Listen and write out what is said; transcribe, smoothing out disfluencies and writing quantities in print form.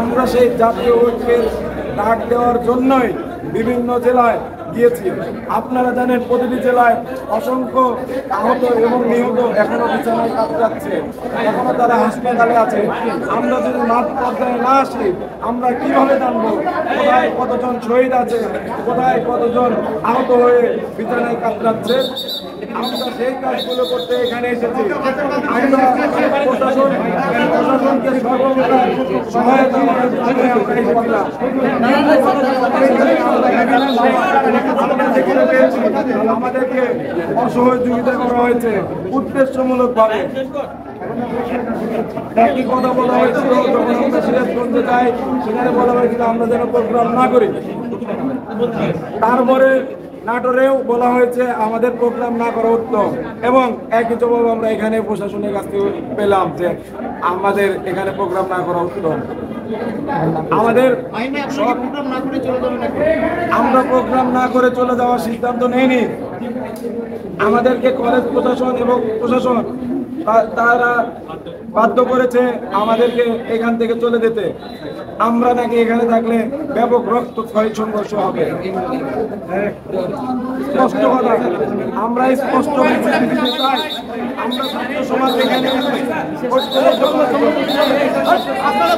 আমরা সেই জাতীয় ঐক্যের ডাক দেওয়ার জন্যই বিভিন্ন জেলায় গিয়েছি। আপনারা জানেন প্রতিটি জেলায় অসংখ্য আহত এবং নিহত এখনো বিছানায় কাতরাচ্ছে, এখনো তারা হাসপাতালে আছে। আমরা যদি মাঠ পর্যায়ে না আসি আমরা কিভাবে জানবো কোথায় কতজন শহীদ আছে, কোথায় কতজন আহত হয়ে বিছানায় কাতরাচ্ছে? আমরা সেই কাজগুলো করতে এখানে এসেছি। আমরা প্রশাসনকে সর্বপ্রকার সহায়তা করার জন্য আমরা এসেছিলাম। আমাদেরকে অসহযোগিতা করা হয়েছে উদ্দেশ্যমূলক ভাবে। একই কথা বলা হয়েছিল যখন আমরা সিরাজগঞ্জে যাই, সেখানে বলা হয়েছিল আমরা যেন প্রোগ্রাম না করি। তারপরে নাটোরেও বলা হয়েছে আমাদের প্রোগ্রাম না করা উত্তম, এবং একই জবাব আমরা এখানে প্রশাসনের কাছ থেকে পেলাম যে আমাদের এখানে প্রোগ্রাম না করা উত্তম। আমাদের আমরা প্রোগ্রাম না করে চলে যাওয়ার সিদ্ধান্ত নেইনি। আমাদেরকে কলেজ প্রশাসন এবং প্রশাসন তারা বাধ্য করেছে আমাদেরকে এখান থেকে চলে যেতে। আমরা নাকি এখানে থাকলে ব্যাপক রক্তক্ষয়ী সংঘর্ষ হবে। স্পষ্ট কথা, আমরা স্পষ্ট দিতে চাই আমরা ছাত্র সমাজ এখানে আপনারা